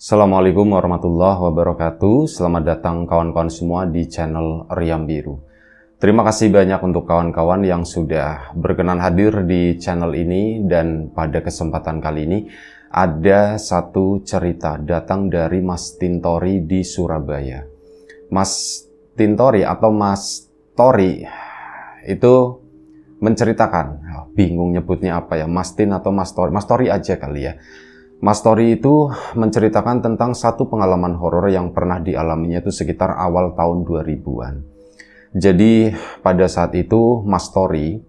Assalamualaikum warahmatullahi wabarakatuh. Selamat datang kawan-kawan semua di channel Riam Biru. Terima kasih banyak untuk kawan-kawan yang sudah berkenan hadir di channel ini, dan pada kesempatan kali ini ada satu cerita datang dari Mas Tintori di Surabaya. Mas Tintori atau Mas Tori itu menceritakan, bingung nyebutnya apa ya, Mas Tin atau Mas Tori? Mas Tori aja kali ya. Mas Tori itu menceritakan tentang satu pengalaman horor yang pernah dialaminya itu sekitar awal tahun 2000-an. Jadi pada saat itu Mas Tori,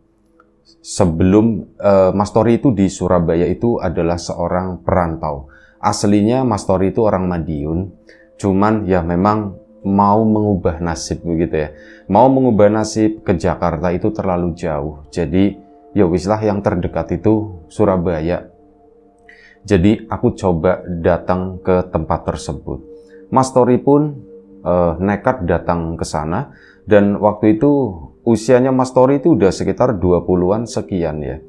Mas Tori itu di Surabaya itu adalah seorang perantau. Aslinya Mas Tori itu orang Madiun, cuman ya memang mau mengubah nasib begitu ya. Mau mengubah nasib ke Jakarta itu terlalu jauh. Jadi ya wislah yang terdekat itu Surabaya. Jadi aku coba datang ke tempat tersebut. Mas Tori pun nekat datang ke sana, dan waktu itu usianya Mas Tori itu udah sekitar 20-an sekian ya.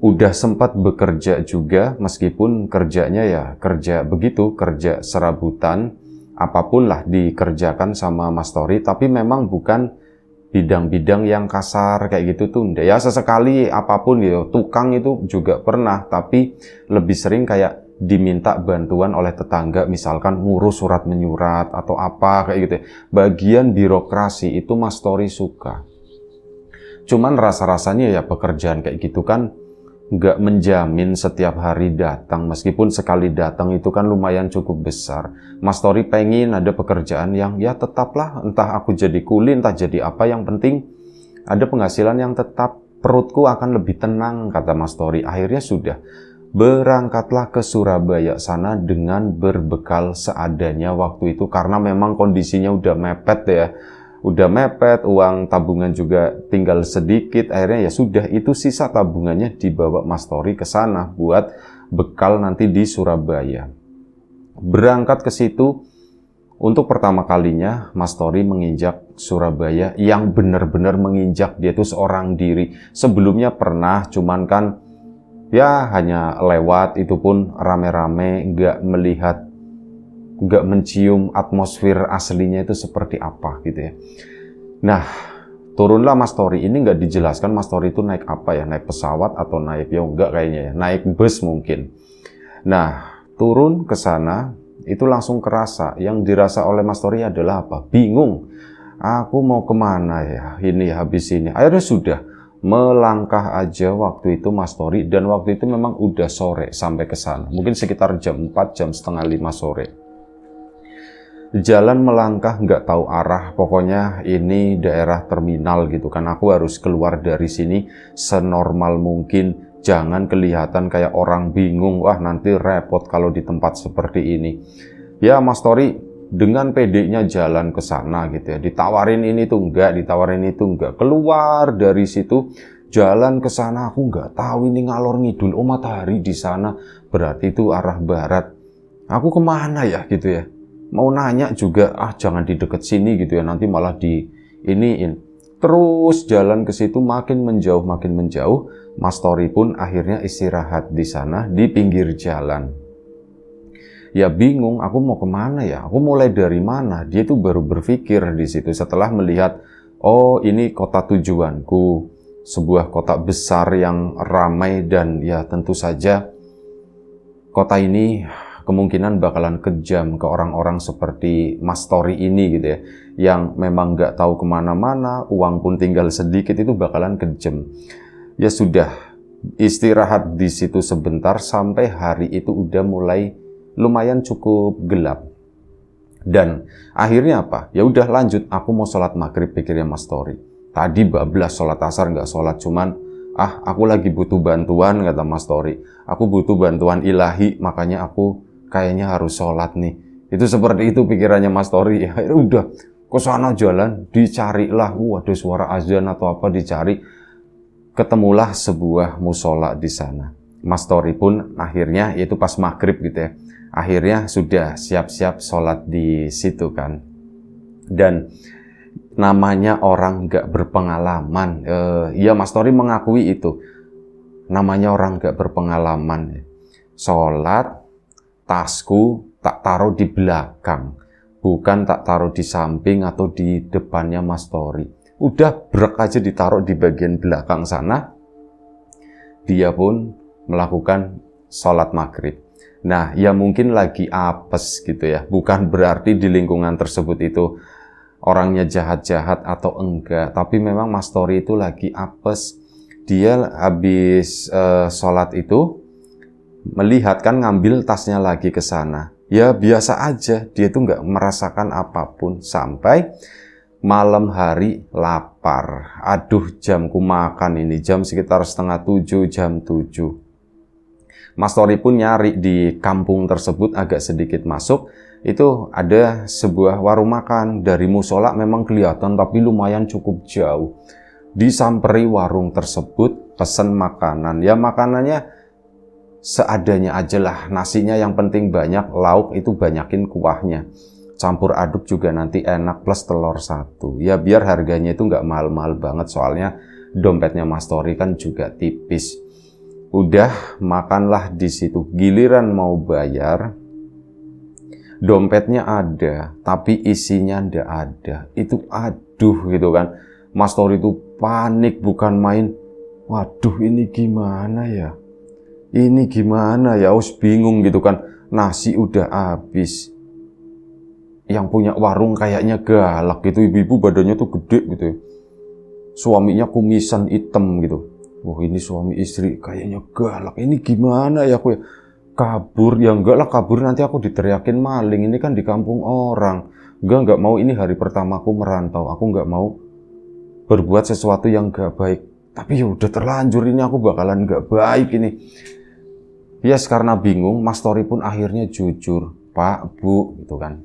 Udah sempat bekerja juga, meskipun kerjanya ya kerja begitu, kerja serabutan, apapun lah dikerjakan sama Mas Tori, tapi memang bukan bidang-bidang yang kasar kayak gitu tuh. Ya sesekali apapun gitu, tukang itu juga pernah, tapi lebih sering kayak diminta bantuan oleh tetangga, misalkan ngurus surat menyurat atau apa kayak gitu. Bagian birokrasi itu Mas Tori suka. Cuman rasa-rasanya ya pekerjaan kayak gitu kan nggak menjamin setiap hari datang, meskipun sekali datang itu kan lumayan cukup besar. Mas Tori pengen ada pekerjaan yang ya tetaplah, entah aku jadi kuli, entah jadi apa, yang penting ada penghasilan yang tetap, perutku akan lebih tenang, kata Mas Tori. Akhirnya sudah, berangkatlah ke Surabaya sana dengan berbekal seadanya waktu itu, karena memang kondisinya udah mepet ya. Udah mepet, uang tabungan juga tinggal sedikit. Akhirnya ya sudah, itu sisa tabungannya dibawa Mas Tori ke sana buat bekal nanti di Surabaya. Berangkat ke situ untuk pertama kalinya Mas Tori menginjak Surabaya, yang benar-benar menginjak, dia itu seorang diri. Sebelumnya pernah, cuman kan ya hanya lewat, itu pun rame-rame, nggak melihat, nggak mencium atmosfer aslinya itu seperti apa gitu ya. Nah, turunlah Mas Tori. Ini nggak dijelaskan Mas Tori itu naik apa ya, naik pesawat atau naik, ya enggak kayaknya ya, naik bus mungkin. Nah, turun ke sana itu langsung kerasa, yang dirasa oleh Mas Tori adalah apa? Bingung. Aku mau kemana ya ini habis ini. Akhirnya sudah melangkah aja waktu itu Mas Tori, dan waktu itu memang udah sore sampai ke sana. Mungkin sekitar jam 4, jam setengah 5 sore. Jalan melangkah nggak tahu arah, pokoknya ini daerah terminal gitu kan. Aku harus keluar dari sini senormal mungkin, jangan kelihatan kayak orang bingung, wah nanti repot kalau di tempat seperti ini. Ya Mas Tori dengan pedenya jalan ke sana gitu ya, ditawarin ini tuh enggak, ditawarin itu enggak. Keluar dari situ jalan ke sana, aku nggak tahu ini ngalor ngidul. Oh, matahari di sana, berarti itu arah barat. Aku kemana ya gitu ya. Mau nanya juga, jangan di deket sini gitu ya, nanti malah di iniin. Terus jalan ke situ makin menjauh, makin menjauh. Mas Tori pun akhirnya istirahat di sana di pinggir jalan. Ya bingung, aku mau kemana ya? Aku mulai dari mana? Dia tuh baru berpikir di situ setelah melihat, oh ini kota tujuanku, sebuah kota besar yang ramai, dan ya tentu saja kota ini kemungkinan bakalan kejam ke orang-orang seperti Mas Tori ini gitu ya, yang memang nggak tahu kemana-mana, uang pun tinggal sedikit, itu bakalan kejam. Ya sudah, istirahat di situ sebentar sampai hari itu udah mulai lumayan cukup gelap. Dan akhirnya apa? Ya udah lanjut, aku mau sholat maghrib, pikirnya Mas Tori. Tadi bablas sholat asar nggak sholat, cuman aku lagi butuh bantuan, kata Mas Tori. Aku butuh bantuan ilahi, makanya aku kayaknya harus sholat nih. Itu seperti itu pikirannya Mas Tori. Ya udah, ke sana jalan, dicarilah, ada suara azan atau apa, dicari. Ketemulah sebuah musola di sana. Mas Tori pun akhirnya, yaitu pas maghrib gitu ya, akhirnya sudah siap-siap sholat di situ kan. Dan namanya orang nggak berpengalaman, ya Mas Tori mengakui itu. Namanya orang nggak berpengalaman. Sholat, tasku tak taruh di belakang, bukan tak taruh di samping atau di depannya Mas Tori. Udah brek aja ditaruh di bagian belakang sana. Dia pun melakukan sholat maghrib. Nah, ya mungkin lagi apes gitu ya. Bukan berarti di lingkungan tersebut itu orangnya jahat-jahat atau enggak. Tapi memang Mas Tori itu lagi apes. Dia habis sholat itu, melihat kan ngambil tasnya lagi ke sana. Ya biasa aja, dia tuh nggak merasakan apapun. Sampai malam hari lapar. Aduh, jamku makan ini. Jam sekitar 6:30, jam 7. Mas Tori pun nyari di kampung tersebut agak sedikit masuk. Itu ada sebuah warung makan. Dari musola memang kelihatan tapi lumayan cukup jauh. Disamperi warung tersebut, pesen makanan. Ya makanannya seadanya aja lah. Nasinya yang penting banyak, lauk itu banyakin kuahnya. Campur aduk juga nanti enak plus telur 1. Ya biar harganya itu nggak mahal-mahal banget, soalnya dompetnya Mas Tori kan juga tipis. Udah makanlah di situ. Giliran mau bayar, dompetnya ada, tapi isinya ndak ada. Itu aduh gitu kan. Mas Tori itu panik bukan main. Waduh, ini gimana ya? Ini gimana ya? Bingung gitu kan. Nasi udah habis. Yang punya warung kayaknya galak gitu, ibu-ibu badannya tuh gede gitu ya. Suaminya kumisan hitam gitu. Wah, ini suami istri kayaknya galak. Ini gimana ya aku ya? Kabur ya enggak lah, kabur nanti aku diteriakin maling. Ini kan di kampung orang. Enggak mau, ini hari pertamaku merantau. Aku enggak mau berbuat sesuatu yang enggak baik. Tapi ya udah terlanjur, ini aku bakalan enggak baik ini. Yes, karena bingung, Mas Tori pun akhirnya jujur. Pak, Bu, gitu kan.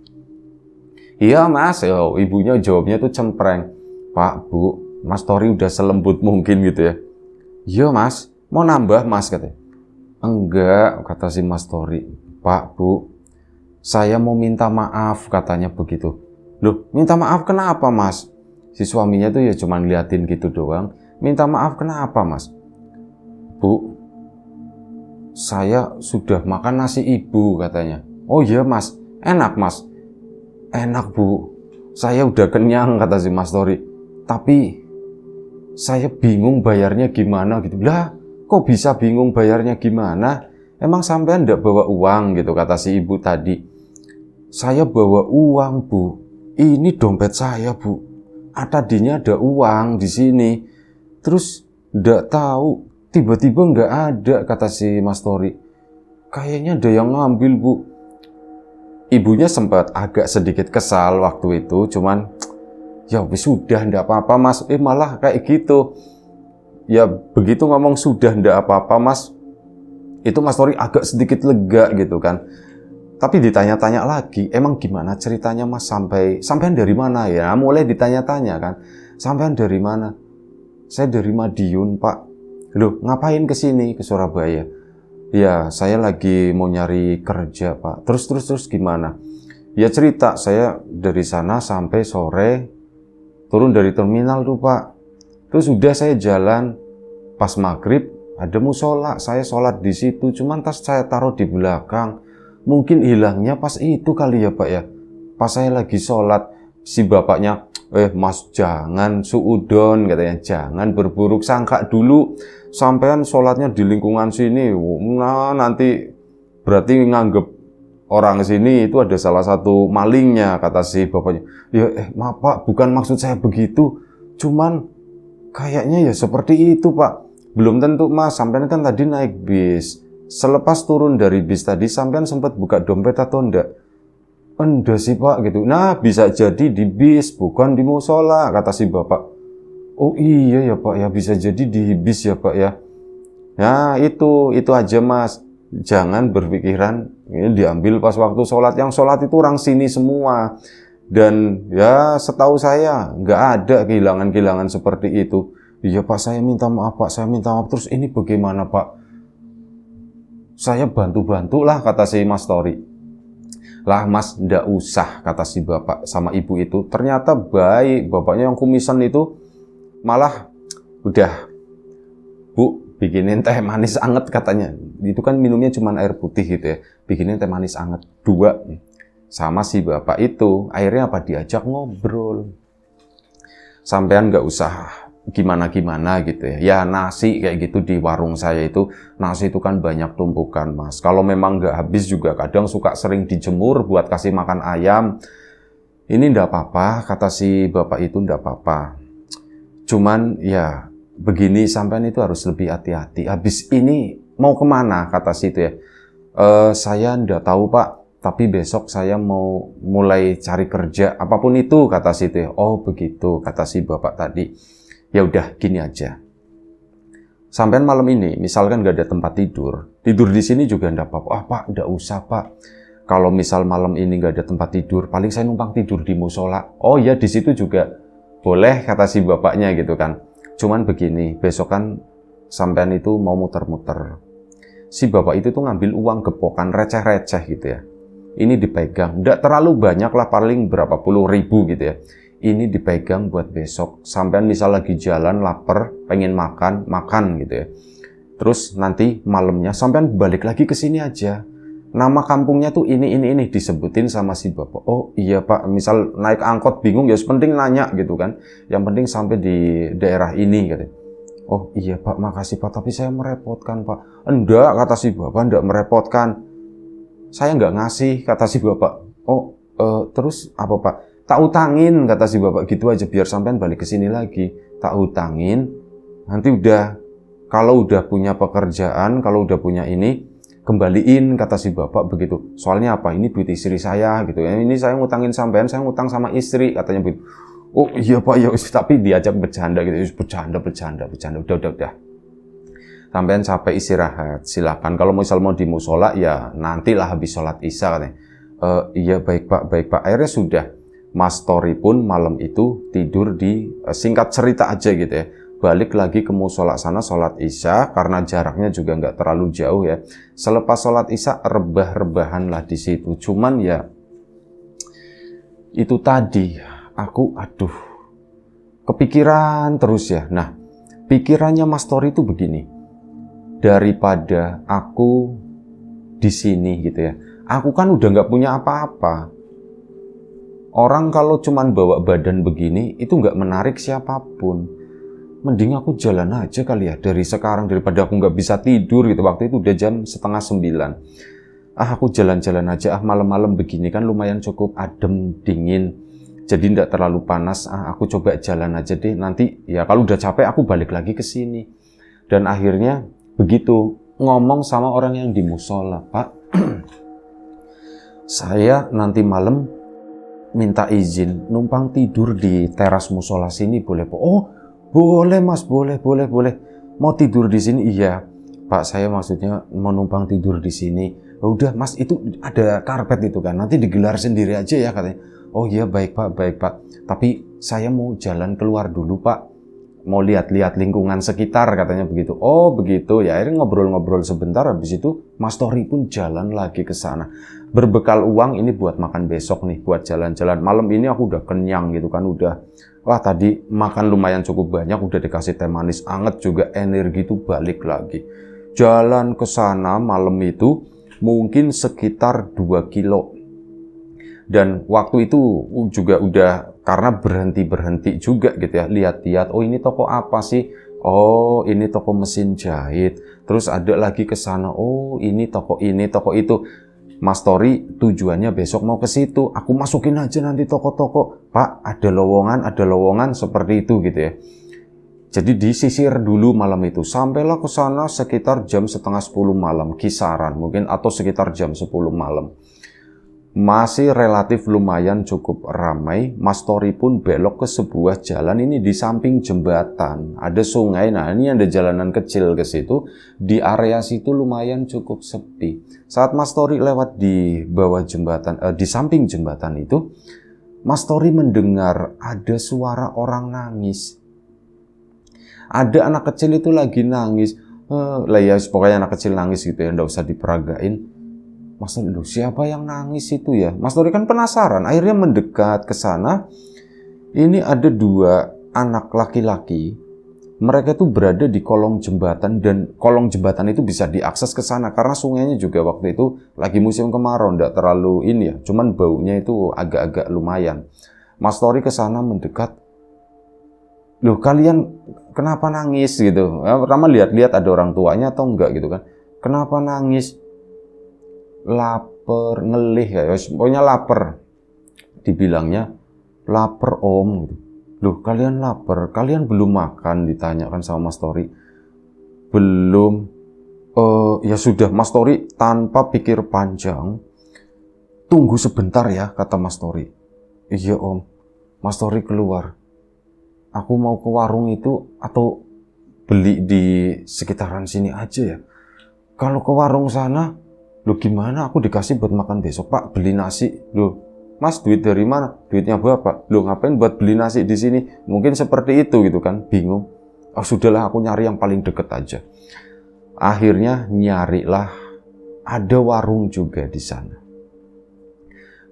Iya Mas, yo, ibunya jawabnya tuh cempreng. Pak, Bu, Mas Tori udah selembut mungkin gitu ya. Iya Mas, mau nambah Mas katanya. Enggak, kata si Mas Tori. Pak, Bu, saya mau minta maaf katanya begitu. Loh, minta maaf kenapa Mas? Si suaminya tuh ya cuman liatin gitu doang. Minta maaf kenapa Mas? Bu, saya sudah makan nasi ibu katanya. Oh iya Mas, enak Mas. Enak Bu, saya udah kenyang kata si Mas Tori. Tapi saya bingung bayarnya gimana gitu. Lah, kok bisa bingung bayarnya gimana? Emang sampean ndak bawa uang gitu kata si ibu tadi. Saya bawa uang Bu. Ini dompet saya Bu. Tadinya ada uang di sini. Terus ndak tahu tiba-tiba nggak ada kata si Mas Tori. Kayaknya ada yang ngambil Bu. Ibunya sempat agak sedikit kesal waktu itu, cuman ya sudah ndak apa-apa Mas. Malah kayak gitu. Ya begitu ngomong sudah ndak apa-apa Mas, itu Mas Tori agak sedikit lega gitu kan. Tapi ditanya-tanya lagi, emang gimana ceritanya Mas, sampean dari mana ya? Mulai ditanya-tanya kan. Sampean dari mana? Saya dari Madiun Pak. Loh, ngapain ke sini ke Surabaya? Ya, saya lagi mau nyari kerja, Pak. Terus gimana? Ya cerita, saya dari sana sampai sore, turun dari terminal tuh, Pak. Terus udah saya jalan, pas maghrib, ada musola, saya sholat di situ, cuman tas saya taruh di belakang. Mungkin hilangnya pas itu kali ya, Pak ya. Pas saya lagi sholat, si bapaknya, Mas jangan suudon, katanya, jangan berburuk sangka dulu. Sampean sholatnya di lingkungan sini, nah nanti berarti nganggep orang sini itu ada salah satu malingnya, kata si bapaknya. Ya maaf Pak, bukan maksud saya begitu, cuman kayaknya ya seperti itu Pak. Belum tentu Mas, sampean kan tadi naik bis. Selepas turun dari bis tadi, sampean sempat buka dompet atau enggak? Enggak sih Pak gitu. Nah bisa jadi di bis, bukan di musola, kata si bapak. Oh iya ya Pak ya, bisa jadi di bis ya Pak ya. Nah itu aja Mas. Jangan berpikiran ini diambil pas waktu sholat. Yang sholat itu orang sini semua. Dan ya setahu saya nggak ada kehilangan-kehilangan seperti itu. Iya Pak, saya minta maaf Pak, saya minta maaf. Terus ini bagaimana Pak? Saya bantu-bantulah kata si Mas Tori. Lah Mas, ndak usah kata si bapak sama ibu itu. Ternyata baik, bapaknya yang kumisan itu malah udah, Bu, bikinin teh manis anget katanya. Itu kan minumnya cuma air putih gitu ya. bikinin teh manis anget 2 sama si bapak itu. Akhirnya apa, diajak ngobrol. Sampean nggak usah gimana-gimana gitu ya. Ya nasi kayak gitu di warung saya itu, nasi itu kan banyak tumpukan mas. Kalau memang nggak habis juga kadang suka sering dijemur buat kasih makan ayam. Ini ndak apa-apa, kata si bapak itu, ndak apa-apa. Cuman ya begini, sampean itu harus lebih hati-hati. Habis ini mau kemana, kata si itu ya. Saya ndak tahu pak, tapi besok saya mau mulai cari kerja, apapun itu, kata si itu ya. Oh begitu, kata si bapak tadi. Ya udah gini aja. Sampean malam ini, misalkan nggak ada tempat tidur di sini juga ndak apa-apa. Ah pak, ndak usah pak. Kalau misal malam ini nggak ada tempat tidur, paling saya numpang tidur di musola. Oh ya di situ juga boleh, kata si bapaknya gitu kan. Cuman begini, besok kan sampean itu mau muter-muter. Si bapak itu tuh ngambil uang gepokan receh-receh gitu ya. Ini dipegang, nggak terlalu banyak lah, paling berapa puluh ribu gitu ya. Ini dipegang buat besok. Sampean misal lagi jalan, lapar, pengen makan gitu ya. Terus nanti malamnya sampean balik lagi ke sini aja. Nama kampungnya tuh ini disebutin sama si bapak. Oh iya pak, misal naik angkot bingung ya penting nanya gitu kan. Yang penting sampai di daerah ini gitu. Oh iya pak, makasih pak, tapi saya merepotkan pak. Enggak, kata si bapak, enggak merepotkan. Saya enggak ngasih, kata si bapak. Oh, terus apa pak? Tak utangin, kata si bapak, gitu aja biar sampean balik ke sini lagi. Tak utangin, nanti udah, kalau udah punya pekerjaan, kalau udah punya ini, kembaliin, kata si bapak begitu. Soalnya apa? Ini duit istri saya gitu ya. Ini saya ngutangin sampean, saya ngutang sama istri, katanya begitu. Oh iya pak, ya tapi diajak bercanda gitu, bercanda, udah. Sampean capek istirahat, silakan. Kalau misal mau di musola ya nantilah habis sholat isya katanya. Iya baik pak. Akhirnya sudah, Mas Tori pun malam itu tidur di, singkat cerita aja gitu ya. Balik lagi ke musola sana sholat isya karena jaraknya juga nggak terlalu jauh ya. Selepas sholat isya rebah-rebahan lah di situ. Cuman ya itu tadi. Aku kepikiran terus ya. Nah, pikirannya Mas Tori itu begini. Daripada aku di sini gitu ya. Aku kan udah nggak punya apa-apa. Orang kalau cuman bawa badan begini itu nggak menarik siapapun. Mending aku jalan aja kali ya dari sekarang daripada aku nggak bisa tidur gitu. Waktu itu udah jam 8:30. Aku jalan-jalan aja. Malam-malam begini kan lumayan cukup adem, dingin. Jadi tidak terlalu panas. Aku coba jalan aja deh. Nanti ya kalau udah capek aku balik lagi ke sini. Dan akhirnya begitu ngomong sama orang yang di musola, Pak. Saya nanti malam minta izin numpang tidur di teras musola sini boleh, Pak? Oh, boleh Mas, boleh. Mau tidur di sini? Iya, Pak. Saya maksudnya mau numpang tidur di sini. Udah, Mas, itu ada karpet itu kan. Nanti digelar sendiri aja ya katanya. Oh iya baik pak, tapi saya mau jalan keluar dulu pak, mau lihat-lihat lingkungan sekitar katanya begitu. Oh begitu ya, akhirnya ngobrol-ngobrol sebentar, habis itu Mas Tori pun jalan lagi ke sana. Berbekal uang ini buat makan besok nih, buat jalan-jalan. Malam ini aku udah kenyang gitu kan, wah tadi makan lumayan cukup banyak, udah dikasih teh manis anget juga, energi itu balik lagi. Jalan ke sana malam itu mungkin sekitar 2 kilo. Dan waktu itu juga udah karena berhenti juga gitu ya, lihat-lihat, oh ini toko apa sih? Oh ini toko mesin jahit. Terus ada lagi ke sana, oh ini toko itu. Mas Tori tujuannya besok mau ke situ. Aku masukin aja nanti toko-toko. Pak, ada lowongan seperti itu gitu ya. Jadi disisir dulu malam itu. Sampailah ke sana sekitar jam 9:30 malam, kisaran mungkin, atau sekitar jam 10 malam. Masih relatif lumayan cukup ramai. Mas Tori pun belok ke sebuah jalan, ini di samping jembatan. Ada sungai, nah ini ada jalanan kecil ke situ. Di area situ lumayan cukup sepi. Saat Mas Tori lewat di bawah jembatan, di samping jembatan itu, Mas Tori mendengar ada suara orang nangis. Ada anak kecil itu lagi nangis. Lah ya pokoknya anak kecil nangis gitu ya, nggak usah diperagain. Mas Tori, siapa yang nangis itu ya? Mas Tori kan penasaran, akhirnya mendekat ke sana. Ini ada 2 anak laki-laki Mereka itu berada di kolong jembatan dan kolong jembatan itu bisa diakses ke sana karena sungainya juga waktu itu lagi musim kemarau, nggak terlalu ini ya, cuman baunya itu agak-agak lumayan. Mas Tori ke sana mendekat. Loh, kalian kenapa nangis gitu? Pertama lihat-lihat ada orang tuanya atau enggak gitu kan. Kenapa nangis? Lapar, ngelih ya, pokoknya lapar. Dibilangnya, lapar om gitu. Loh, kalian lapar, kalian belum makan, ditanyakan sama Mas Tori. Belum. Ya sudah, Mas Tori tanpa pikir panjang, tunggu sebentar ya, kata Mas Tori. Iya om. Mas Tori keluar. Aku mau ke warung itu atau beli di sekitaran sini aja ya. Kalau ke warung sana, loh gimana aku dikasih buat makan besok pak, beli nasi. Loh, Mas, duit dari mana? Duitnya Bapak. Loh, ngapain buat beli nasi di sini? Mungkin seperti itu gitu kan, bingung. Oh, sudahlah aku nyari yang paling deket aja. Akhirnya nyarilah, ada warung juga di sana.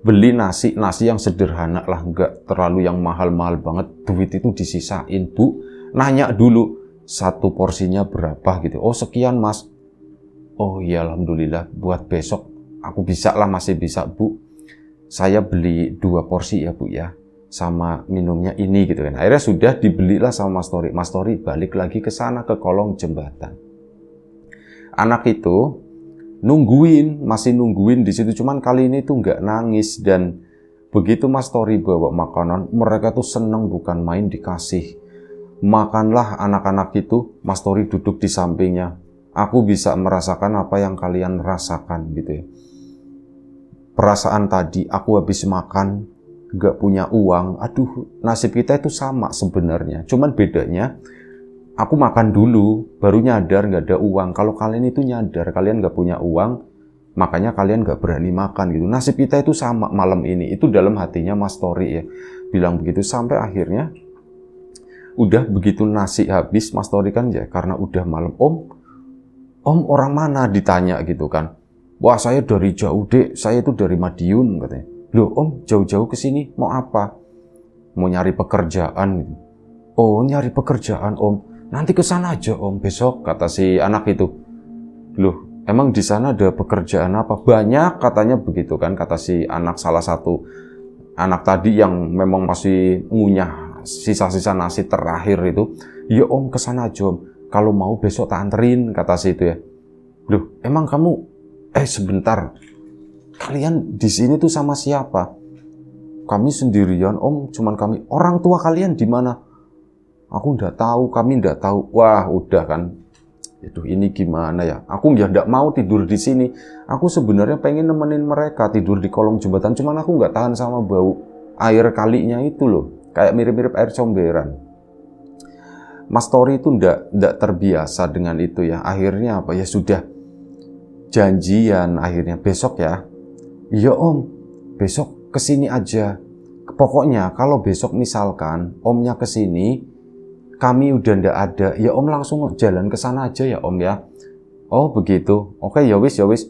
Beli nasi yang sederhana lah, nggak terlalu yang mahal-mahal banget. Duit itu disisain, Bu. Nanya dulu, satu porsinya berapa gitu. Oh, sekian, Mas. Oh, iya, alhamdulillah. Buat besok, aku bisa lah, masih bisa, Bu. Saya beli 2 porsi ya Bu ya, sama minumnya ini gitu kan. Akhirnya sudah dibelilah sama Mas Tori. Mas Tori balik lagi ke sana ke kolong jembatan. Anak itu masih nungguin di situ. Cuman kali ini tuh nggak nangis dan begitu Mas Tori bawa makanan, mereka tuh seneng bukan main dikasih. Makanlah anak-anak itu. Mas Tori duduk di sampingnya. Aku bisa merasakan apa yang kalian rasakan gitu ya. Perasaan tadi, aku habis makan, gak punya uang. Aduh, nasib kita itu sama sebenarnya. Cuman bedanya, aku makan dulu, baru nyadar gak ada uang. Kalau kalian itu nyadar, kalian gak punya uang, makanya kalian gak berani makan gitu. Nasib kita itu sama malam ini. Itu dalam hatinya Mas Tori ya. Bilang begitu, sampai akhirnya, udah begitu nasi habis, Mas Tori kan ya, karena udah malam. Om orang mana? Ditanya gitu kan. Wah, saya dari jauh dek, saya itu dari Madiun katanya. Loh om, jauh-jauh ke sini mau apa? Mau nyari pekerjaan gitu. Oh, nyari pekerjaan om. Nanti ke sana aja om besok, kata si anak itu. Loh, emang di sana ada pekerjaan apa? Banyak katanya begitu kan, kata si anak salah satu anak tadi yang memang masih ngunyah sisa-sisa nasi terakhir itu. Ya om, ke sana aja om. Kalau mau besok tak anterin, kata si itu ya. Loh, emang kamu sebentar, kalian di sini tuh sama siapa? Kami sendirian om, cuman kami. Orang tua kalian di mana? Aku nggak tahu, kami nggak tahu. Wah, udah kan. Aduh, ini gimana ya? Aku ya nggak mau tidur di sini. Aku sebenarnya pengen nemenin mereka tidur di kolong jembatan, cuman aku nggak tahan sama bau air kalinya itu loh. Kayak mirip-mirip air comberan. Mas Tori itu nggak terbiasa dengan itu ya. Akhirnya apa ya sudah. Janjian akhirnya besok ya. Iya om, besok kesini aja. Pokoknya kalau besok misalkan omnya kesini, kami udah ndak ada, ya om langsung jalan ke sana aja ya om ya. Oh begitu, oke ya wis,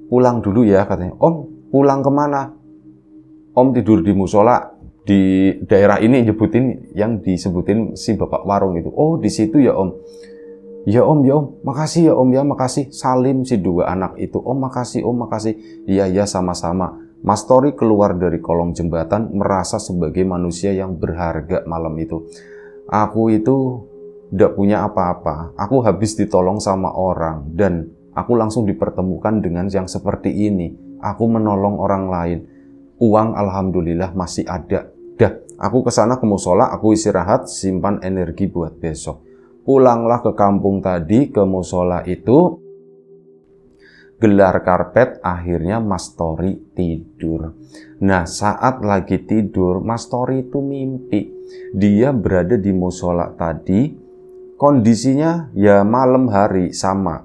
pulang dulu ya katanya. Om pulang kemana? Om tidur di musola di daerah ini, nyebutin yang disebutin si bapak warung itu. Oh di situ ya om. Ya om, makasih ya om ya, makasih. Salim si dua anak itu. Om makasih, Iya sama-sama. Mas Tori keluar dari kolong jembatan merasa sebagai manusia yang berharga malam itu. Aku itu tidak punya apa-apa. Aku habis ditolong sama orang dan aku langsung dipertemukan dengan yang seperti ini. Aku menolong orang lain. Uang alhamdulillah masih ada. Dah, aku kesana ke musola, aku istirahat, simpan energi buat besok. Pulanglah ke kampung tadi, ke musola itu, gelar karpet, akhirnya Mas Tori tidur. Nah, saat lagi tidur, Mas Tori itu mimpi. Dia berada di musola tadi, kondisinya ya malam hari sama.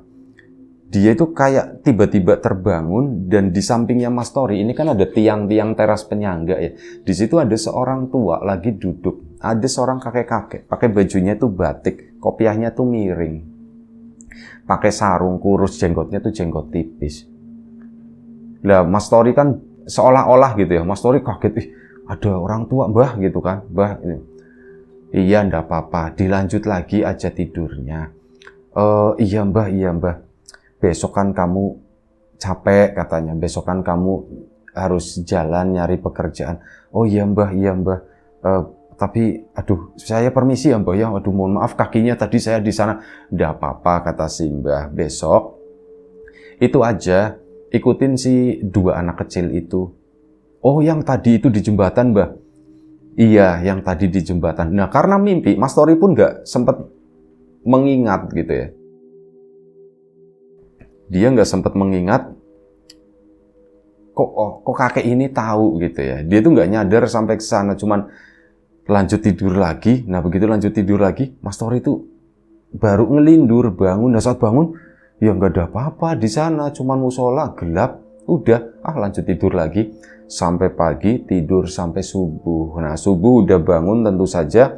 Dia itu kayak tiba-tiba terbangun dan di sampingnya Mas Tori, ini kan ada tiang-tiang teras penyangga ya. Di situ ada seorang tua lagi duduk. Ada seorang kakek-kakek, pakai bajunya tuh batik, kopiahnya tuh miring. Pakai sarung kurus, jenggotnya tuh jenggot tipis. Lah Mas Tori kan seolah-olah gitu ya, Mas Tori kaget, ada orang tua mbah gitu kan, mbah ini. Iya, ndak apa-apa, dilanjut lagi aja tidurnya. Iya mbah, besok kan kamu capek katanya, besok kan kamu harus jalan nyari pekerjaan. Oh iya mbah, Eh, tapi aduh saya permisi ya mbah ya, aduh mohon maaf kakinya tadi saya di sana. Ndak apa-apa kata si mbah, besok itu aja ikutin si dua anak kecil itu. Oh yang tadi itu di jembatan mbah. Iya yang tadi di jembatan. Nah karena mimpi Mas Tori pun nggak sempet mengingat gitu ya. Dia nggak sempat mengingat kok kakek ini tahu gitu ya. Dia tuh nggak nyadar sampai ke sana, cuman lanjut tidur lagi. Nah begitu lanjut tidur lagi, Mas Tori itu baru ngelindur bangun. Nah saat bangun ya nggak ada apa-apa di sana, cuman musola gelap. Udah lanjut tidur lagi sampai pagi, tidur sampai subuh. Nah subuh udah bangun, tentu saja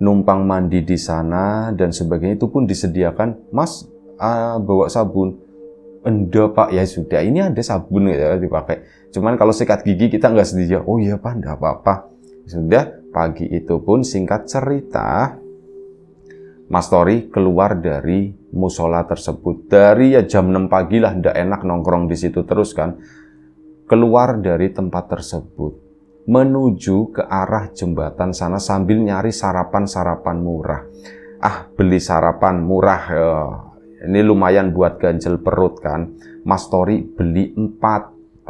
numpang mandi di sana dan sebagainya. Itu pun disediakan, Mas bawa sabun. Enggak pak, ya sudah ini ada sabun ya dipakai. Cuman kalau sikat gigi kita nggak sedia. Oh iya pak, enggak apa-apa. Sudah pagi itu pun singkat cerita, Mas Tori keluar dari musola tersebut. Dari ya jam 6 pagi lah, ndak enak nongkrong di situ terus kan. Keluar dari tempat tersebut, menuju ke arah jembatan sana sambil nyari sarapan-sarapan murah. Beli sarapan murah. Ini lumayan buat ganjel perut kan. Mas Tori beli 4.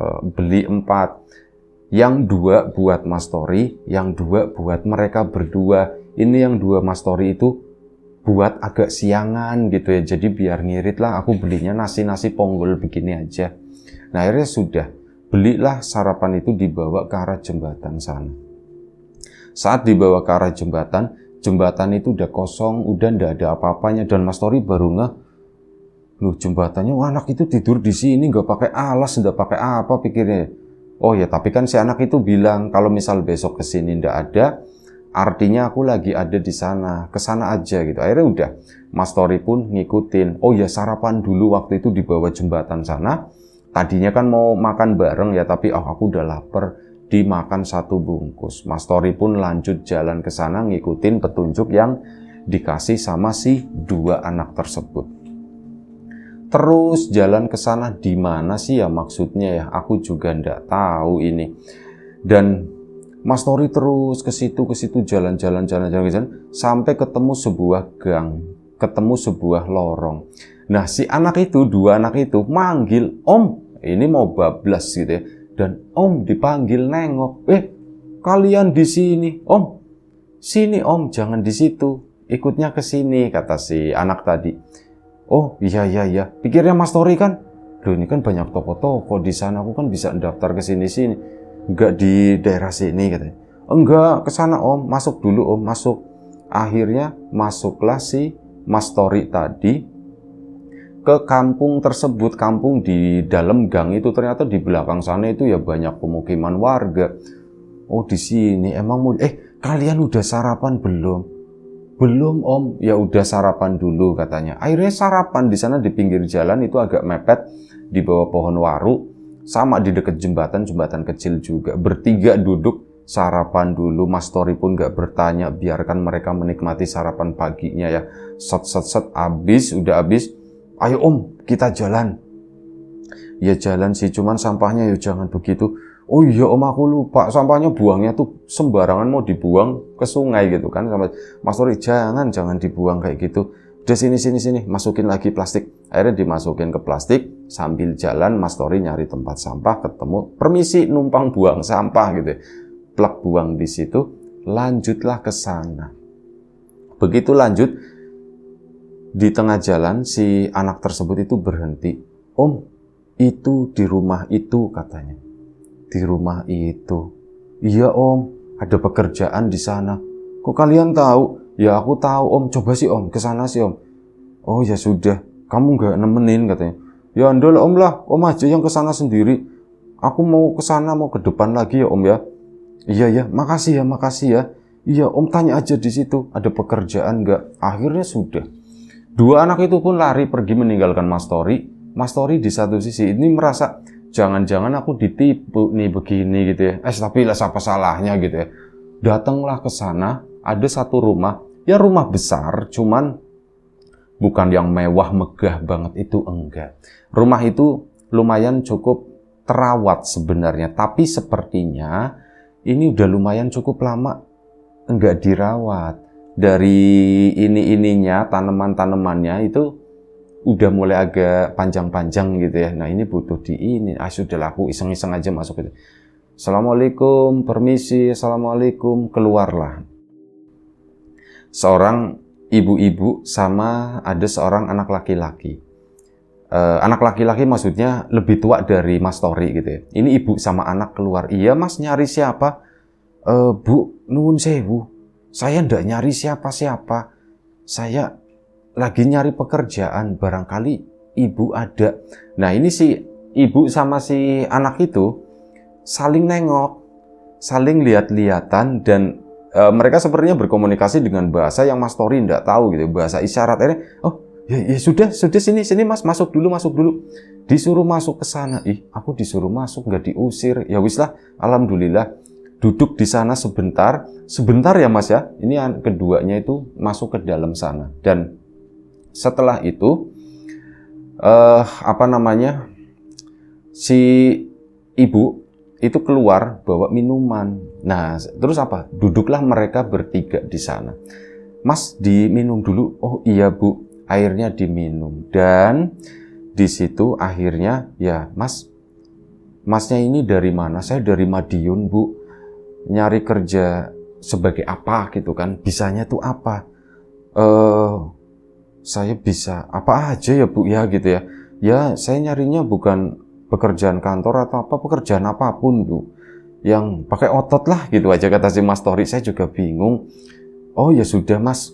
Yang 2 buat Mas Tori, yang 2 buat mereka berdua. Ini yang 2 Mas Tori itu buat agak siangan gitu ya. Jadi biar ngirit lah, aku belinya nasi ponggol begini aja. Nah akhirnya sudah, belilah sarapan itu dibawa ke arah jembatan sana. Saat dibawa ke arah jembatan itu udah kosong, udah ndak ada apa-apanya. Dan Mas Tori baru ngeh, loh jembatannya anak itu tidur di sini nggak pakai alas, nggak pakai apa pikirnya. Oh ya tapi kan si anak itu bilang kalau misal besok kesini ndak ada, artinya aku lagi ada di sana, kesana aja gitu. Akhirnya udah Mas Tori pun ngikutin. Oh ya sarapan dulu waktu itu di bawah jembatan sana. Tadinya kan mau makan bareng ya, tapi aku udah lapar, dimakan 1 bungkus. Mas Tori pun lanjut jalan ke sana ngikutin petunjuk yang dikasih sama si 2 anak tersebut. Terus jalan ke sana di mana sih ya maksudnya ya? Aku juga ndak tahu ini. Dan Mas Tori terus ke situ jalan sampai ketemu sebuah gang, ketemu sebuah lorong. Nah, si anak itu, 2 anak itu manggil, "Om." Ini mau bablas gitu ya. Dan Om dipanggil nengok. Kalian di sini, Om. Sini Om, jangan di situ. Ikutnya ke sini kata si anak tadi. Oh iya. Pikirnya Mas Tori kan, loh ini kan banyak toko-toko di sana, aku kan bisa daftar ke sini-sini. Enggak di daerah sini katanya. Enggak, ke sana Om, masuk dulu Om, masuk. Akhirnya masuklah si Mas Tori tadi ke kampung tersebut. Kampung di dalam gang itu ternyata di belakang sana itu ya banyak pemukiman warga. Oh di sini emang mau kalian udah sarapan belum? Belum Om, ya udah sarapan dulu katanya. Akhirnya sarapan di sana di pinggir jalan itu agak mepet di bawah pohon waru, sama di dekat jembatan kecil juga. Bertiga duduk sarapan dulu. Mas Tori pun gak bertanya, biarkan mereka menikmati sarapan paginya ya. Set udah habis. Ayo Om, kita jalan. Ya jalan sih, cuman sampahnya ya jangan begitu. Oh iya Om, aku lupa, sampahnya buangnya tuh sembarangan, mau dibuang ke sungai gitu kan. Sama Mas Tori, jangan dibuang kayak gitu. Udah sini, masukin lagi plastik. Akhirnya dimasukin ke plastik, sambil jalan Mas Tori nyari tempat sampah, ketemu, permisi numpang buang sampah gitu. Plek buang di situ, lanjutlah ke sana. Begitu lanjut, di tengah jalan si anak tersebut itu berhenti. Om, itu di rumah itu katanya. Di rumah itu. Iya Om, ada pekerjaan di sana. Kok kalian tahu? Ya aku tahu Om, coba sih Om, kesana sih Om. Oh ya sudah, kamu nggak nemenin katanya. Ya andol Om lah, Om aja yang kesana sendiri. Aku mau kesana, mau ke depan lagi ya Om ya. Iya, makasih ya. Iya Om, tanya aja di situ, ada pekerjaan nggak? Akhirnya sudah. 2 anak itu pun lari pergi meninggalkan Mas Tori. Mas Tori di satu sisi ini merasa, jangan-jangan aku ditipu nih begini gitu ya. Tapi lah apa salahnya gitu ya. Datanglah ke sana, ada satu rumah, ya rumah besar, cuman bukan yang mewah megah banget, itu enggak. Rumah itu lumayan cukup terawat sebenarnya, tapi sepertinya ini udah lumayan cukup lama enggak dirawat. Dari ininya, tanaman-tanamannya itu udah mulai agak panjang-panjang gitu ya. Nah ini butuh sudahlah, aku iseng-iseng aja masuk itu. Assalamualaikum, permisi, assalamualaikum, keluarlah seorang ibu-ibu sama ada seorang anak laki-laki. Anak laki-laki maksudnya lebih tua dari Mas Tori gitu ya. Ini ibu sama anak keluar. Iya mas, nyari siapa? Bu, nuwun sewu, saya ndak nyari siapa-siapa. Saya lagi nyari pekerjaan, barangkali ibu ada. Nah ini si ibu sama si anak itu saling nengok, saling lihat-lihatan, dan mereka sepertinya berkomunikasi dengan bahasa yang Mas Tori nggak tahu gitu, bahasa isyarat. Ini, oh ya sudah sini mas, masuk dulu. Disuruh masuk ke sana. Aku disuruh masuk, nggak diusir. Ya wis lah, alhamdulillah. Duduk di sana sebentar ya mas ya. Ini keduanya itu masuk ke dalam sana, dan setelah itu si ibu itu keluar bawa minuman. Nah, terus apa? Duduklah mereka bertiga di sana. Mas, diminum dulu. Oh iya bu, airnya diminum. Dan di situ akhirnya, ya masnya ini dari mana? Saya dari Madiun bu. Nyari kerja sebagai apa gitu kan? Bisanya tuh apa? Saya bisa apa aja ya bu ya gitu ya. Ya saya nyarinya bukan pekerjaan kantor atau apa, pekerjaan apapun bu, yang pakai otot lah gitu aja, kata si Mas Tori. Saya juga bingung. Oh ya sudah mas,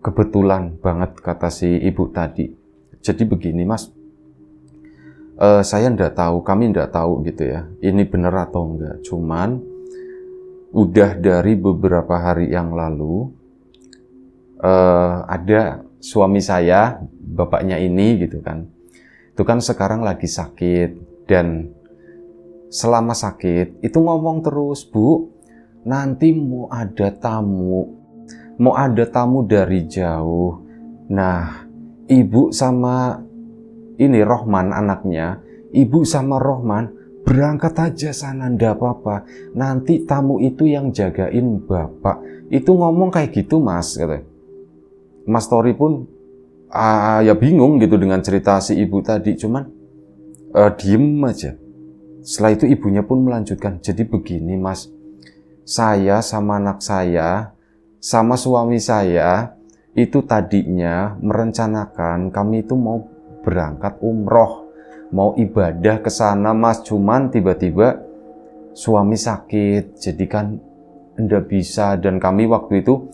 kebetulan banget, kata si ibu tadi. Jadi begini mas, saya kami ndak tahu gitu ya, ini benar atau enggak. Cuman udah dari beberapa hari yang lalu ada suami saya, bapaknya ini gitu kan, itu kan sekarang lagi sakit, dan selama sakit itu ngomong terus, bu, nanti mau ada tamu dari jauh. Nah, ibu sama ini Rohman anaknya, ibu sama Rohman berangkat aja sana, ndak apa-apa. Nanti tamu itu yang jagain bapak. Itu ngomong kayak gitu mas, katanya. Mas Tori pun ya bingung gitu dengan cerita si ibu tadi, cuman diem aja. Setelah itu ibunya pun melanjutkan, jadi begini mas, saya sama anak saya sama suami saya itu tadinya merencanakan kami itu mau berangkat umroh, mau ibadah ke sana mas, cuman tiba-tiba suami sakit, jadi kan ndak bisa. Dan kami waktu itu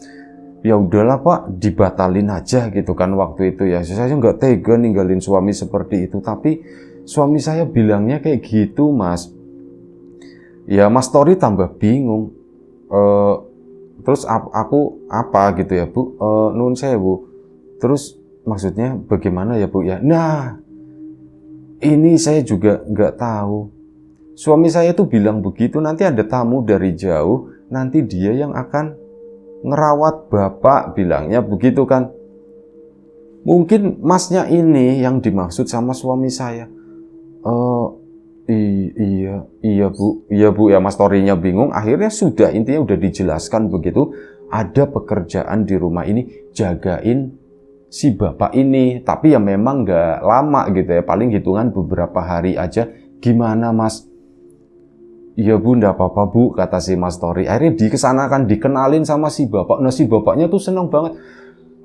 ya udahlah pak, dibatalin aja gitu kan waktu itu ya. Saya nggak tega ninggalin suami seperti itu, tapi suami saya bilangnya kayak gitu mas. Ya Mas Tori tambah bingung. Terus aku apa gitu ya bu, nuwun sewu, terus maksudnya bagaimana ya bu ya. Nah ini saya juga nggak tahu. Suami saya tuh bilang begitu, nanti ada tamu dari jauh, nanti dia yang akan ngerawat bapak, bilangnya begitu kan. Mungkin masnya ini yang dimaksud sama suami saya. Iya bu ya. Mas Torinya bingung. Akhirnya sudah, intinya udah dijelaskan begitu, ada pekerjaan di rumah ini jagain si bapak ini, tapi ya memang nggak lama gitu ya, paling hitungan beberapa hari aja. Gimana mas? Iya bu, ndak apa-apa bu, kata si Mas Tori. Akhirnya dikesanakan, dikenalin sama si bapak. Nah si bapaknya tuh seneng banget.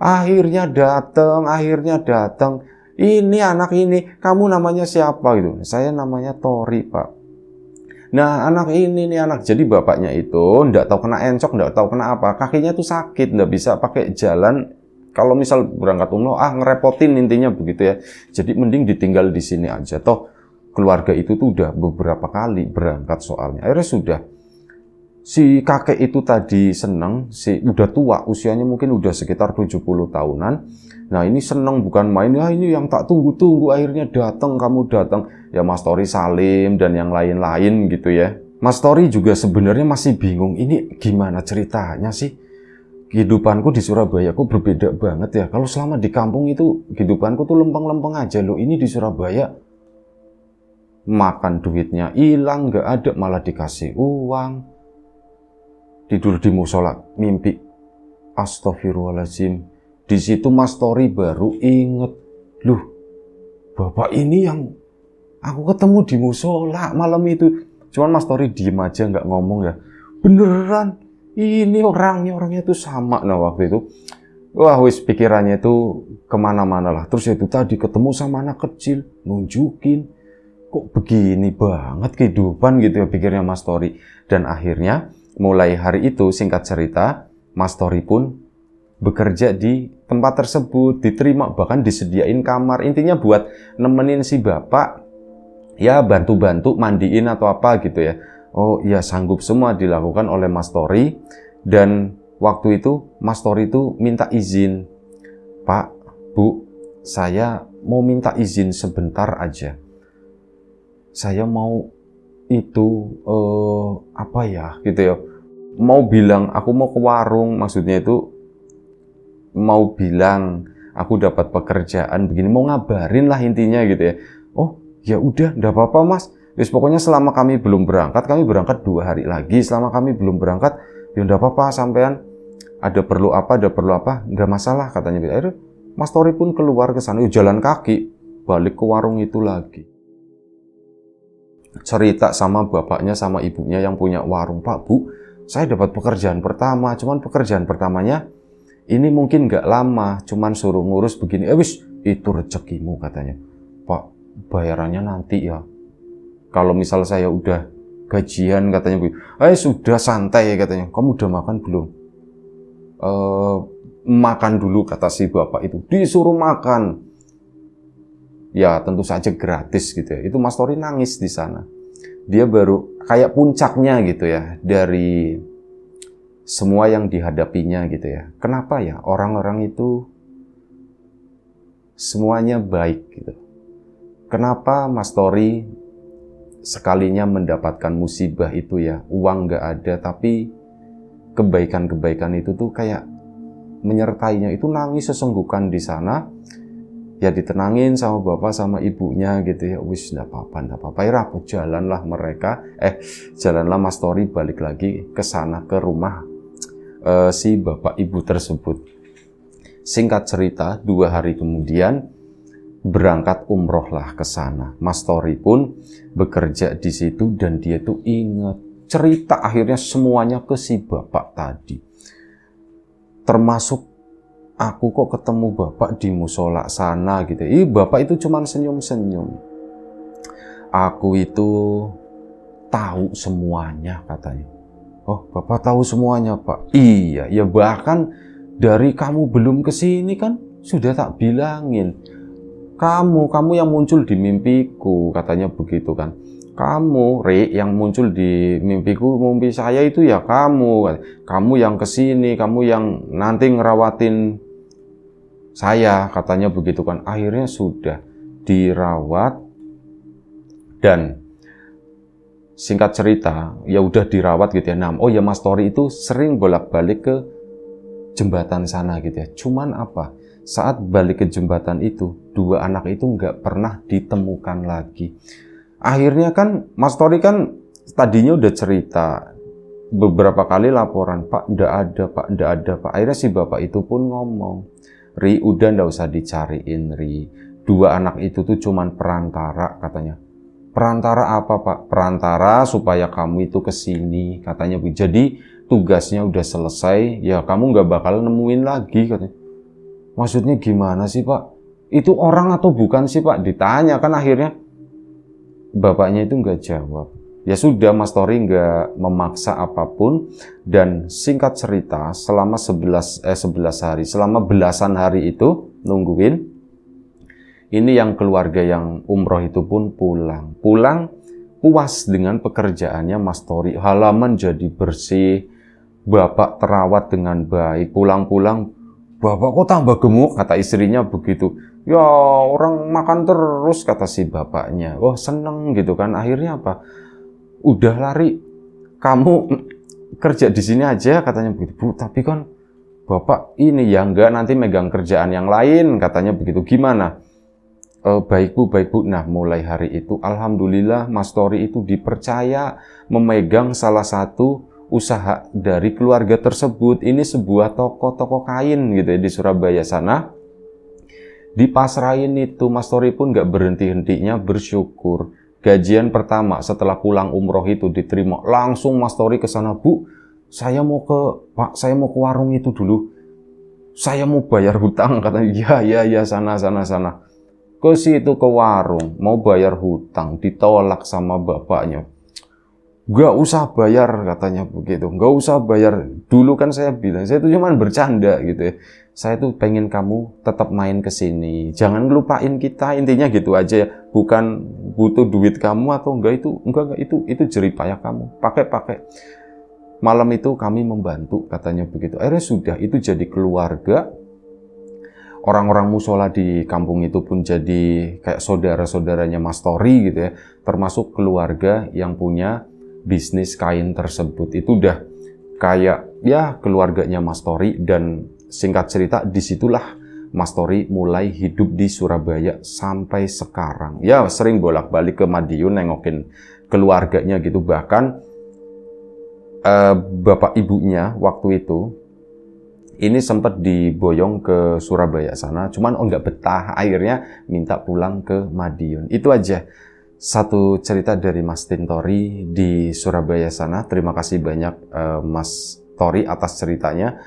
Akhirnya datang. Ini anak ini, kamu namanya siapa gitu? Saya namanya Tori pak. Nah anak ini nih anak. Jadi bapaknya itu ndak tahu kena encok, ndak tahu kena apa. Kakinya tuh sakit, ndak bisa pakai jalan. Kalau misal berangkat umroh, ngerepotin intinya begitu ya. Jadi mending ditinggal di sini aja. Toh keluarga itu tuh udah beberapa kali berangkat soalnya. Akhirnya sudah. Si kakek itu tadi seneng, udah tua, usianya mungkin udah sekitar 70 tahunan. Nah ini seneng bukan main, ya ini yang tak tunggu-tunggu akhirnya datang, kamu datang. Ya Mas Tori salim dan yang lain-lain gitu ya. Mas Tori juga sebenarnya masih bingung, ini gimana ceritanya sih? kehidupanku di Surabaya kok berbeda banget ya. Kalau selama di kampung itu kehidupanku tuh lempeng-lempeng aja loh. Ini di Surabaya makan duitnya hilang, nggak ada, malah dikasih uang. Tidur di musola, mimpi. Astagfirullahaladzim. Di situ Mas Tori baru inget, loh, bapak ini yang aku ketemu di musola malam itu. Cuman Mas Tori diem aja, nggak ngomong ya. Beneran, ini orangnya itu sama. Nah waktu itu, wah wis pikirannya itu kemana-mana lah. Terus itu tadi ketemu sama anak kecil, nunjukin, kok begini banget kehidupan gitu ya pikirnya Mas Tori. Dan akhirnya mulai hari itu, singkat cerita, Mas Tori pun bekerja di tempat tersebut, diterima, bahkan disediain kamar. Intinya buat nemenin si bapak, ya bantu-bantu mandiin atau apa gitu ya. Oh ya, sanggup semua dilakukan oleh Mas Tori. Dan waktu itu Mas Tori itu minta izin, Pak, Bu, saya mau minta izin sebentar aja. Saya mau itu apa ya gitu ya, mau bilang aku mau ke warung, maksudnya itu mau bilang aku dapat pekerjaan begini, mau ngabarin lah intinya gitu ya. Oh ya udah, nggak apa-apa Mas. Wis pokoknya selama kami belum berangkat, kami berangkat 2 hari lagi. Selama kami belum berangkat, ya nggak apa-apa, sampean ada perlu apa, nggak masalah katanya. Akhirnya Mas Tori pun keluar ke sana, jalan kaki balik ke warung itu lagi. Cerita sama bapaknya sama ibunya yang punya warung, Pak, Bu, saya dapat pekerjaan pertama, cuman pekerjaan pertamanya ini mungkin nggak lama, cuman suruh ngurus begini. Wis, itu rezekimu katanya. Pak, bayarannya nanti ya. Kalau misal saya udah gajian katanya, sudah santai katanya. Kamu udah makan belum? Makan dulu kata si bapak itu. Disuruh makan. Ya tentu saja gratis gitu ya. Itu Mas Tori nangis di sana. Dia baru kayak puncaknya gitu ya dari semua yang dihadapinya gitu ya. Kenapa ya orang-orang itu semuanya baik gitu. Kenapa Mas Tori sekalinya mendapatkan musibah itu ya, uang nggak ada, tapi kebaikan-kebaikan itu tuh kayak menyertainya. Itu nangis sesenggukan di sana. Ya ditenangin sama bapak sama ibunya gitu ya. Wis enggak apa-apa. Ya jalanlah mereka. Jalanlah Mas Tori balik lagi ke sana, ke rumah si bapak ibu tersebut. Singkat cerita, 2 hari kemudian berangkat umroh lah ke sana. Mas Tori pun bekerja di situ dan dia tuh ingat cerita akhirnya semuanya ke si bapak tadi. Termasuk aku kok ketemu bapak di musola sana gitu. Bapak itu cuman senyum-senyum. Aku itu tahu semuanya katanya. Oh, bapak tahu semuanya, Pak? Iya, ya bahkan dari kamu belum kesini kan sudah tak bilangin. Kamu yang muncul di mimpiku, katanya begitu kan. Kamu, Ri, yang muncul di mimpiku, mimpi saya itu ya kamu. Kamu yang kesini, kamu yang nanti ngerawatin saya, katanya begitu kan. Akhirnya sudah dirawat dan singkat cerita, ya udah dirawat gitu ya. Oh ya, Mas Tori itu sering bolak-balik ke jembatan sana gitu ya. Cuman apa? Saat balik ke jembatan itu, 2 anak itu nggak pernah ditemukan lagi. Akhirnya kan Mas Tori kan tadinya udah cerita beberapa kali laporan, Pak, nggak ada, Pak. Akhirnya si bapak itu pun ngomong, Ri, udah nggak usah dicariin, Ri. 2 anak itu tuh cuman perantara, katanya. Perantara apa, Pak? Perantara supaya kamu itu kesini, katanya. Jadi tugasnya udah selesai, ya kamu nggak bakal nemuin lagi, katanya. Maksudnya gimana sih, Pak? Itu orang atau bukan sih, Pak? Ditanya kan akhirnya. Bapaknya itu nggak jawab. Ya sudah, Mas Tori nggak memaksa apapun. Dan singkat cerita, selama 11 hari, selama belasan hari itu nungguin, ini yang keluarga yang umroh itu pun pulang puas dengan pekerjaannya Mas Tori. Halaman jadi bersih, bapak terawat dengan baik. Pulang-pulang, bapak kok tambah gemuk, kata istrinya begitu. Ya orang makan terus, kata si bapaknya. Oh seneng gitu kan. Akhirnya apa? Udah lari, kamu kerja di sini aja, katanya begitu. Bu, tapi kan Bapak ini ya enggak nanti megang kerjaan yang lain, katanya begitu. Gimana? Baik Bu, baik Bu. Nah, mulai hari itu alhamdulillah Mas Tori itu dipercaya memegang salah satu usaha dari keluarga tersebut. Ini sebuah toko kain gitu ya di Surabaya sana. Dipasrahin itu, Mas Tori pun nggak berhenti-hentinya bersyukur. Gajian pertama setelah pulang umroh itu diterima, langsung Mas Tori ke sana, Bu, saya mau ke warung itu dulu. Saya mau bayar hutang, katanya. Ya, sana. Ke situ ke warung, mau bayar hutang, ditolak sama bapaknya. Gak usah bayar, katanya begitu. Gak usah bayar. Dulu kan saya bilang, saya itu cuma bercanda gitu ya. Saya tuh pengen kamu tetap main ke sini. Jangan lupain kita, intinya gitu aja ya. Bukan butuh duit kamu atau enggak, itu jerih payah kamu. Pakai. Malam itu kami membantu, katanya begitu. Akhirnya sudah, itu jadi keluarga. Orang-orang musola di kampung itu pun jadi kayak saudara-saudaranya Mas Tori gitu ya. Termasuk keluarga yang punya bisnis kain tersebut. Itu udah kayak ya keluarganya Mas Tori, dan singkat cerita disitulah Mas Tori mulai hidup di Surabaya sampai sekarang. Ya sering bolak-balik ke Madiun nengokin keluarganya gitu. Bahkan bapak ibunya waktu itu ini sempat diboyong ke Surabaya sana, cuman nggak betah, akhirnya minta pulang ke Madiun. Itu aja satu cerita dari Mas Tintori di Surabaya sana. Terima kasih banyak Mas Tori atas ceritanya.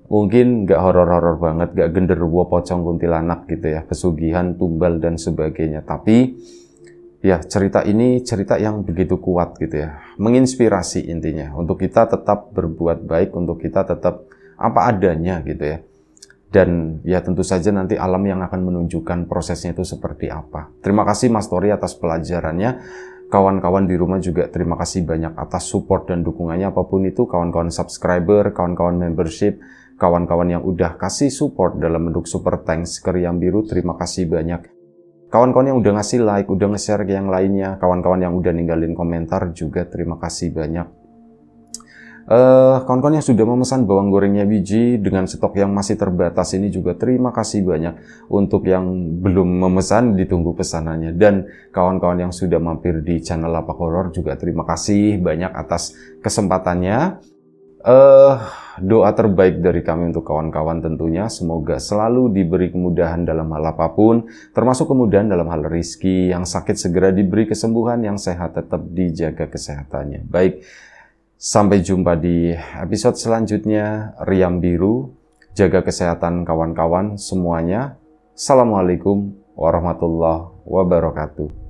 Mungkin nggak horor-horor banget, nggak genderuwo pocong kuntilanak gitu ya, pesugihan, tumbal dan sebagainya. Tapi ya cerita ini cerita yang begitu kuat gitu ya, menginspirasi intinya untuk kita tetap berbuat baik, untuk kita tetap apa adanya gitu ya. Dan ya tentu saja nanti alam yang akan menunjukkan prosesnya itu seperti apa. Terima kasih Mas Tori atas pelajarannya. Kawan-kawan di rumah juga terima kasih banyak atas support dan dukungannya. Apapun itu, kawan-kawan subscriber, kawan-kawan membership, kawan-kawan yang udah kasih support dalam bentuk super thanks ke Riam Biru, terima kasih banyak. Kawan-kawan yang udah ngasih like, udah nge-share ke yang lainnya, kawan-kawan yang udah ninggalin komentar juga terima kasih banyak. Kawan-kawan yang sudah memesan bawang gorengnya biji dengan stok yang masih terbatas ini juga terima kasih banyak. Untuk yang belum memesan, ditunggu pesanannya. Dan kawan-kawan yang sudah mampir di channel Lapak Horor juga terima kasih banyak atas kesempatannya. Doa terbaik dari kami untuk kawan-kawan tentunya semoga selalu diberi kemudahan dalam hal apapun, termasuk kemudahan dalam hal rezeki, yang sakit segera diberi kesembuhan, yang sehat tetap dijaga kesehatannya. Baik, sampai jumpa di episode selanjutnya. Riam Biru, jaga kesehatan kawan-kawan semuanya. Assalamualaikum warahmatullahi wabarakatuh.